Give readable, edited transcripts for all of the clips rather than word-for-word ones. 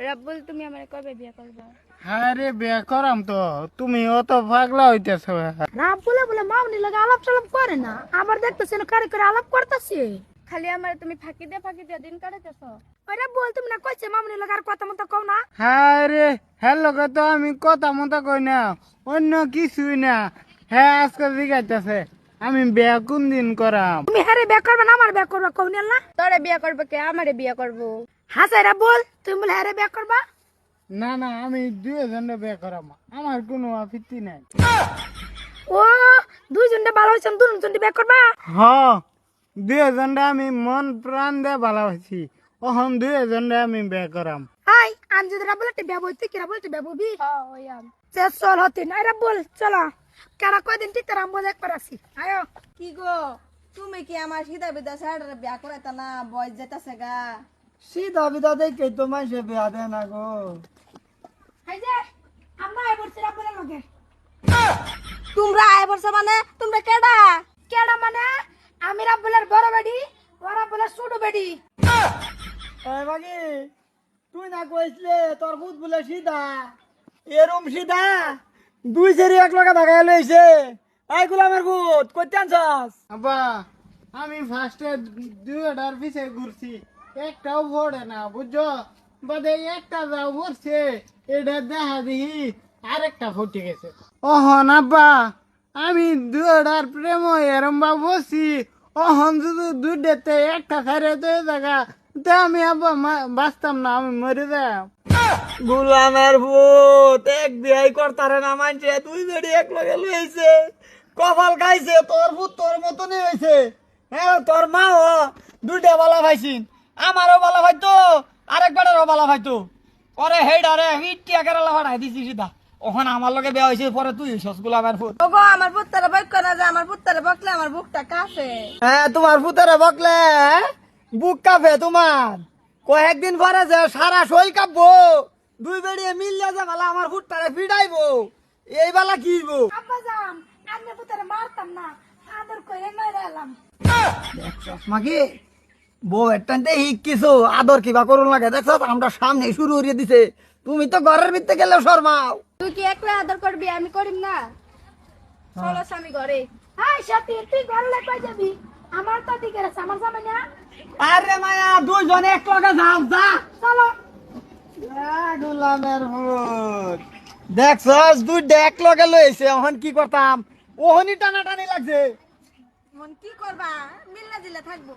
রাব্বুল তুমি আমারে কবে বিয়ে করবা? হ্যাঁ রে, বিয়ে করাম তো। তুমি অত পাগলা হইতেছো। রাব্বুল বলে মামনি লাগে আলাপ টালাপ করে না, আবার দেখতেছেন কারে করে আলাপ করতেছে। খালি আমারে তুমি ফাঁকি দিয়ে দিন কাটাইতেছো। ওই রাব্বুল তুমি না কইছে মামনি লাগে আর কথা মতো কও না। হ্যাঁ রে, হ্যাঁ লোকে তো আমি কথা মতো কই না, অন্য কিছুই না। হ্যাঁ আজকে জিজ্ঞাসা আমি বিয়ে কোন দিন করাম। তুমি হারে বিয়ে করবে না আমার বিয়ে করবে কও না। তোরে বিয়ে করবে কে? আমারে বিয়ে করবো। হাসাই রাব্বুল তুমি বলে হারে বিয়ে করবা। না না, আমি দুজনে বিয়ে করাম, আমার কোনো আপত্তি নাই। ও দুইজনটা ভালো হইছেন, দুজনটা বিয়ে করবা। হ্যাঁ, দুজনটা আমি মন প্রাণ দিয়ে ভালোবাসি, ওহন দুজনটা আমি বিয়ে করাম। হাই আন যদি রাব্বুল একটা বিয়ে বইতে কি রাব্বুল একটা বিয়ে বইবি। হ্যাঁ ওইয়াম। চল হতে না রাব্বুল চলো, কেরা কয়দিন ঠিক তার আমবো একবার আসি আয়ো। কি গো তুমি কি আমার সিধা বিদা সাইডে বিয়া করাইতা না? বয়স যেতেছে গা। সিধা বিধা দেখে তো মানুষে বিয়া দেয় না গো। হাই যে আমরা আই বলছি রাব্বুলের লগে। তোমরা আয় বলছো মানে তোমরা কেডা? কেডা মানে আমি রাব্বুলের বড় বেডি, ও রাব্বুলের ছোট বেডি। এই বাকি তুই না কইছলে তোর ভূত বলে সিধা, এরম সিধা দুই সেরি এক লগে ধাগাই লইছে। এই গোলামের ভূত কইতে আনছস? আব্বা আমি ফার্স্টে দুইটার পিছে ঘুরছি, একটাও পড়ে না বুঝছো। বাদে একটা যাও পড়ছে, এটা দেখা দেখি আরেকটা ফুটে গেছে। ওহন আব্বা আমি দুইটার প্রেম এরম বা বসছি, ওহন যদি দুইটাতে একটা ছাড়ে তো জায়গা তে আমি আব্বা বাঁচতাম না, আমি মরে যাই। গুলামের ভূত এক বিয়াই করতারে না মানছে, তুই যদি এক লগে লইছে কপাল খাইছে, তোর ভূত তোর মতনই হয়েছে। হ্যাঁ তোর মাও দুইটা বালা ভাইছিন, আমারও বালা ভাইতো আরেকবারেরও বালা ভাইতো। পরে হেইডারে হিটিয়া কেরালা ভাড়াই দিছি সিধা। ওখানে আমার লগে বিয়া হয়েছে, পরে তুই হইছস গুলামের ভূত। ওগো আমার পুত্তারে বইক না যে আমার পুত্তারে বকলে আমার বুকটা কাঁপে। হ্যাঁ তোমার ভূতেরে বকলে বুক কাঁপে তোমার। কয়েকদিন পরে যে সারা শরীর কাঁপবো, দুই বেড়িয়ে মিললে যে বালা আমার ভূতটারে ফিডাইবো, এই বালা কি হইবো? আব্বা যাম আমি পুতারে মারতাম না, আদর করে মাইরা এলাম। দেখছস মাগি বউ একটানতে হিক কিছু আদর কিবা করুন লাগে, দেখছস আমরা সামনে শুরু করিয়ে দিছে, তুমি তো ঘরের ভিতরে গেলেও শর্মাও। তুই কি একলা আদর করবি? আমি করিম না। চলো স্বামী ঘরে। হাই সত্যি তুই ঘরে কই যাবি? আমার তো দিকে আছে, আমার জামাই না। আরে মায়া দুইজনে এক লগে যাও যা। চলো গুলামের ভূত দেখছস দুইটা এক লগে লইছে, এখন কি করতাম? ওহনি টানাটানি লাগছে। মন কি করবা? মিলনা দিলে থাকবো।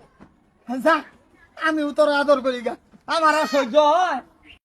যা আমি উত্তর আদর করি গা, আমার আর সহ্য হয়।